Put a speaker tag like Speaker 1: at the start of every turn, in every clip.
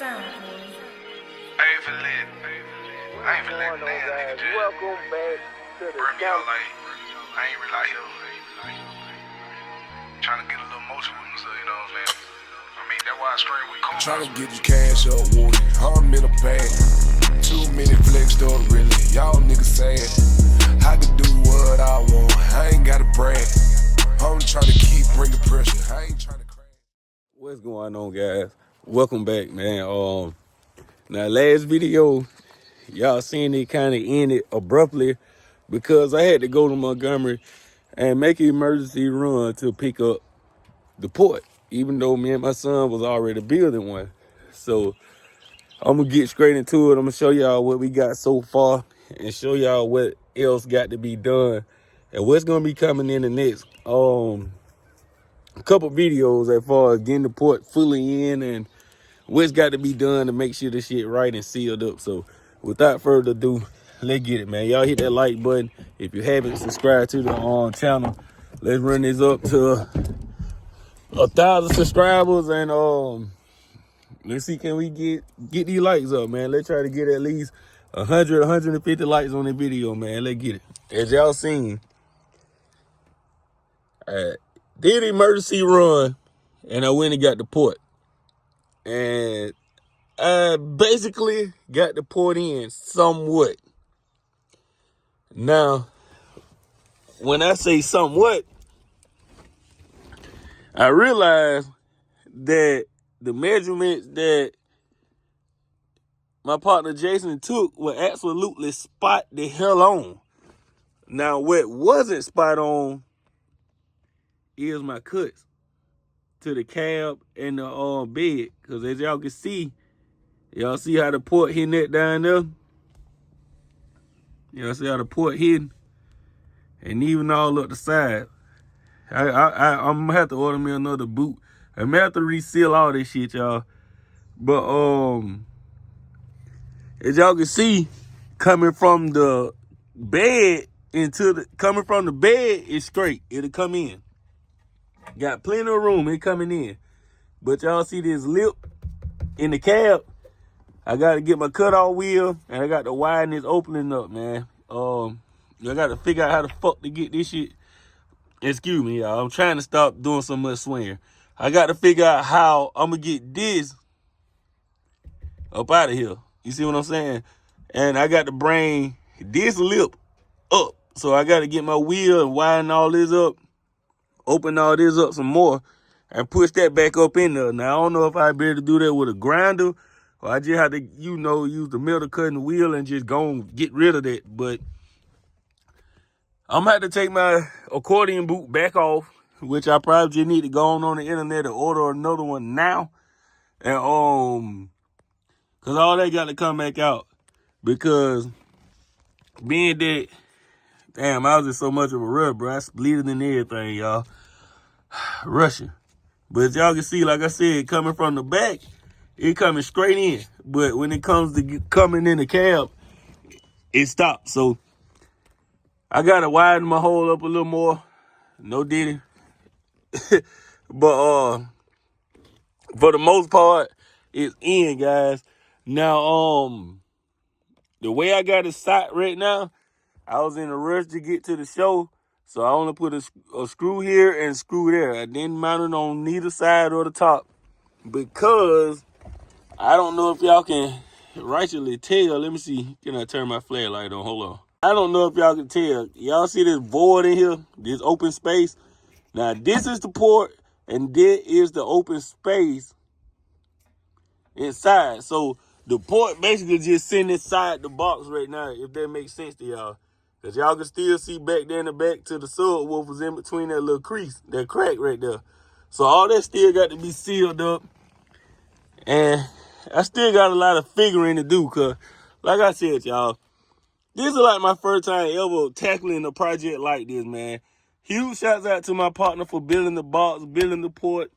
Speaker 1: ain't finna let that nigga just
Speaker 2: Welcome back to the
Speaker 1: burn me out like I ain't really out here trying to get a little motion with me, so you know what I'm saying? I mean, that's why I strain with cold.
Speaker 3: Tryna get your cash up, Woody. I'm in a bag. Too many flex store, really. Y'all niggas sad. I can do what I want. I ain't gotta brag. I'm trying to keep bringing pressure. I ain't trying to crash.
Speaker 4: What's going on, guys? Welcome back, man. Now last video, y'all seen it kind of ended abruptly because I had to go to Montgomery and make an emergency run to pick up the port, even though me and my son was already building one. So I'm gonna get straight into it. I'm gonna show y'all what we got so far and show y'all what else got to be done and what's gonna be coming in the next couple videos as far as getting the port fully in and what's got to be done to make sure the shit right and sealed up. So without further ado, let's get it, man. Y'all hit that like button if you haven't subscribed to the channel. Let's run this up to 1,000 subscribers and let's see, can we get these likes up, man. Let's try to get at least 100 150 likes on the video, man. Let's get it. As y'all seen, did emergency run and I went and got the port. And I basically got the port in somewhat. Now, when I say somewhat, I realized that the measurements that my partner Jason took were absolutely spot the hell on. Now, what wasn't spot on is my cuts to the cab and the bed. Because as y'all can see, y'all see how the port hitting that down there? Y'all see how the port hitting? And even all up the side. I'm gonna have to order me another boot. I'm gonna have to reseal all this shit, y'all. But as y'all can see, coming from the bed coming from the bed is straight. It'll come in. Got plenty of room. It coming in. But y'all see this lip in the cab? I gotta get my cutoff wheel and I got to widen this opening up, man. I gotta figure out how the fuck to get this shit. Excuse me, y'all. I'm trying to stop doing so much swinging. I got to figure out how I'm going to get this up out of here. You see what I'm saying? And I got to bring this lip up. So I got to get my wheel and widen all this up, open all this up some more, and push that back up in there. Now, I don't know if I'd be able to do that with a grinder, or I just have to, use the metal cutting wheel and just go and get rid of that. But I'm going to have to take my accordion boot back off, which I probably just need to go on the internet and order another one now. And, because all that got to come back out. Because being that, damn, I was in so much of a rush, bro. I was bleeding and everything, y'all. Rushing. But as y'all can see, like I said, coming from the back, it coming straight in. But when it comes to coming in the cab, it stops. So I got to widen my hole up a little more. No diddy. But for the most part, it's in, guys. Now, the way I got it set right now, I was in a rush to get to the show, so I only put a screw here and screw there. I didn't mount it on neither side or the top because I don't know if y'all can rightly tell. Let me see. Can I turn my flashlight on? Hold on. I don't know if y'all can tell. Y'all see this void in here? This open space? Now, this is the port, and there is the open space inside. So the port basically just sitting inside the box right now, if that makes sense to y'all. Because y'all can still see back there in the back to the subwoofers in between that little crease, that crack right there. So all that still got to be sealed up. And I still got a lot of figuring to do because, like I said, y'all, this is like my first time ever tackling a project like this, man. Huge shouts out to my partner for building the box, building the port,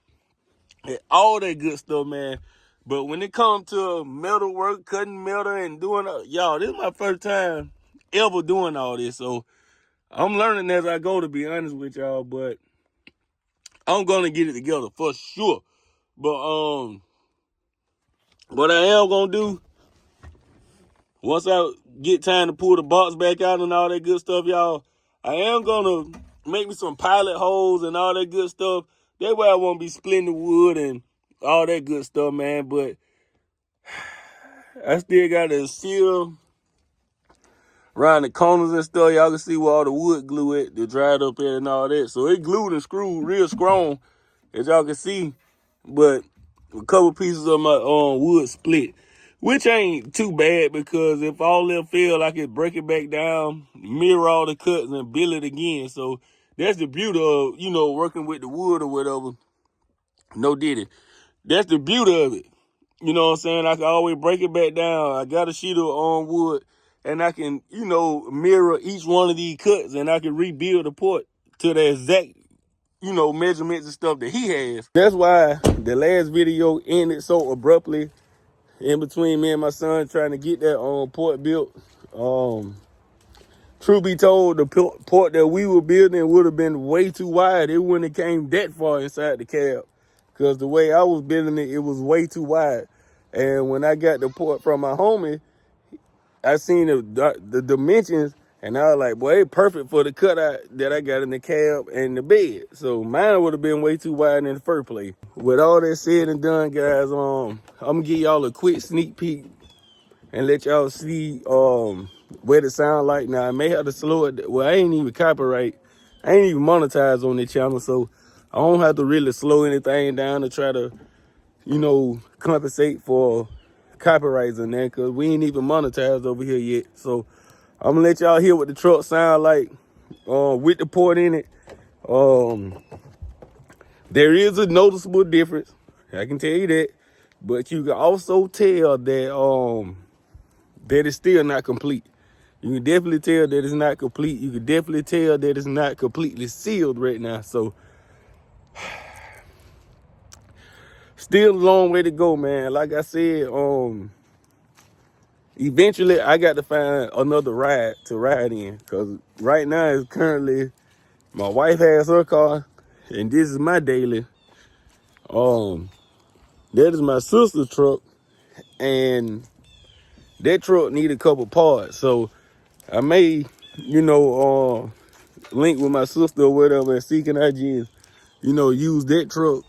Speaker 4: and all that good stuff, man. But when it comes to metal work, cutting metal and doing, y'all, this is my first time ever doing all this. So I'm learning as I go, to be honest with y'all. But I'm going to get it together for sure. But what I am gonna do, once I get time to pull the box back out and all that good stuff, y'all, I am gonna make me some pilot holes and all that good stuff. That way I won't be splitting the wood and all that good stuff, man. But I still gotta seal around the corners and stuff. Y'all can see where all the wood glue at, the dried up there and all that. So it glued and screwed real strong, as y'all can see. But a couple pieces of my wood split, which ain't too bad, because if all else fail, I can break it back down, mirror all the cuts, and build it again. So that's the beauty of, you know, working with the wood or whatever. No diddy. That's the beauty of it. You know what I'm saying? I can always break it back down. I got a sheet of wood, and I can, you know, mirror each one of these cuts, and I can rebuild the port to the exact, you know, measurements and stuff that he has. That's why the last video ended so abruptly in between me and my son trying to get that port built. Truth be told, the port that we were building would have been way too wide. It wouldn't have came that far inside the cab, because the way I was building it, it was way too wide. And when I got the port from my homie, I seen the dimensions, and I was like, boy, it's perfect for the cutout that I got in the cab and the bed. So mine would have been way too wide in the first place. With all that said and done, guys, I'm gonna give y'all a quick sneak peek and let y'all see what it sound like. Now, I may have to slow it. Well, I ain't even copyright. I ain't even monetized on this channel, so I don't have to really slow anything down to try to, you know, compensate for copyrights and that, because we ain't even monetized over here yet. So I'm gonna let y'all hear what the truck sound like with the port in it. There is a noticeable difference, I can tell you that, but you can also tell that that it's still not complete. You can definitely tell that it's not complete. You can definitely tell that it's not completely sealed right now. So still a long way to go, man. Like I said, eventually I got to find another ride to ride in, because right now it's currently, my wife has her car and this is my daily. That is my sister's truck, and that truck need a couple parts. So I may, you know, link with my sister or whatever and see can I just, you know, use that truck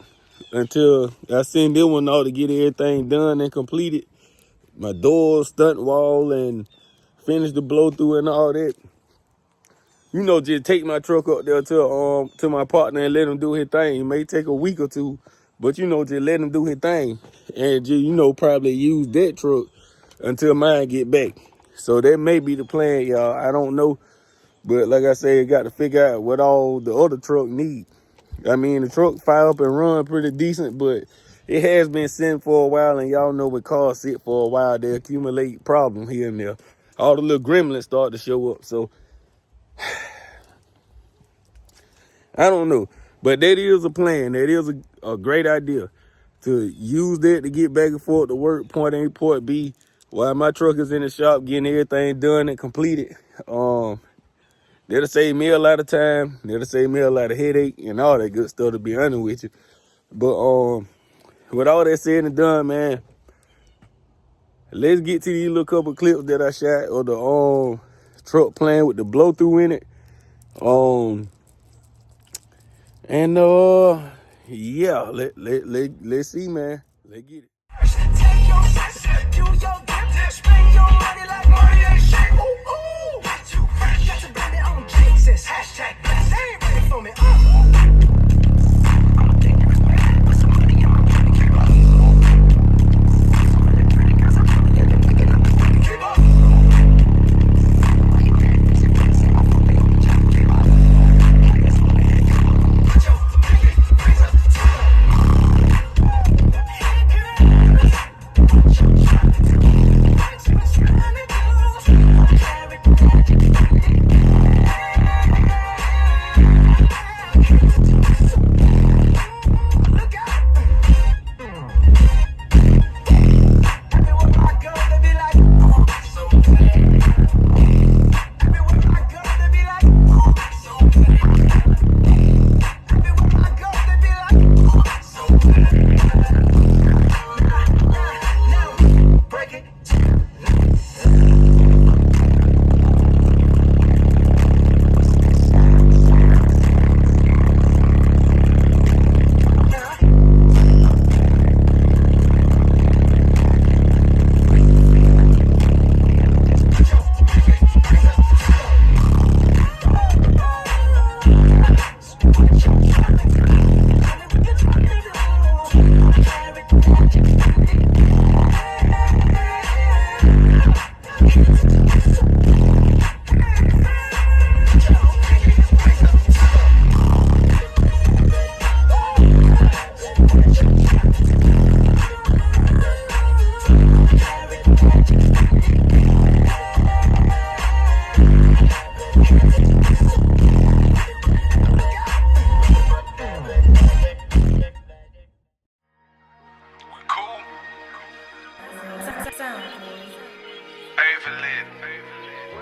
Speaker 4: until I send them one out to get everything done and completed. My door, stunt wall, and finish the blow through and all that. You know, just take my truck up there to my partner and let him do his thing. It may take a week or two, but you know, just let him do his thing, and just, you know, probably use that truck until mine get back. So that may be the plan, y'all. I don't know, but like I said, got to figure out what all the other truck need. I mean, the truck fire up and run pretty decent, but it has been sitting for a while, and y'all know when cars sit for a while, they accumulate problems here and there. All the little gremlins start to show up. So I don't know, but that is a plan. That is a great idea, to use that to get back and forth to work, point A, point B, while my truck is in the shop getting everything done and completed. That'll save me a lot of time. That'll save me a lot of headache and all that good stuff, to be honest with you. But with all that said and done, man, let's get to these little couple clips that I shot of the truck playing with the blow through in it. And yeah, let's see, man. Let's get it.
Speaker 5: Take your shit, do your gift, spend your money like money ain't shit. Ooh, ooh, got to blame it on Jesus. Hashtag blessed. They ain't ready for me. I'm a dangerous man. Put some money in my pocket, keep up. I'm really pretty, cause I'm trying to get it, pick it up, keep up. Why you mad? Is it crazy? I'm fully on the job, keep up. I guess I'm gonna keep up. Put your pinky raise up to the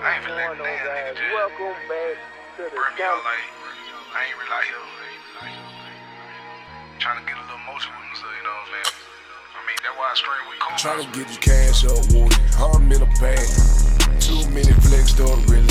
Speaker 1: I ain't feeling that nigga just
Speaker 2: Welcome back to the
Speaker 1: burn me out
Speaker 2: show.
Speaker 1: like I ain't really out here trying to get a little motion with me, so you know what I'm saying? I mean, that's why I straight with cool.
Speaker 3: Tryna get this cash up, Woody. I'm in a bag. Too many flex, though, really.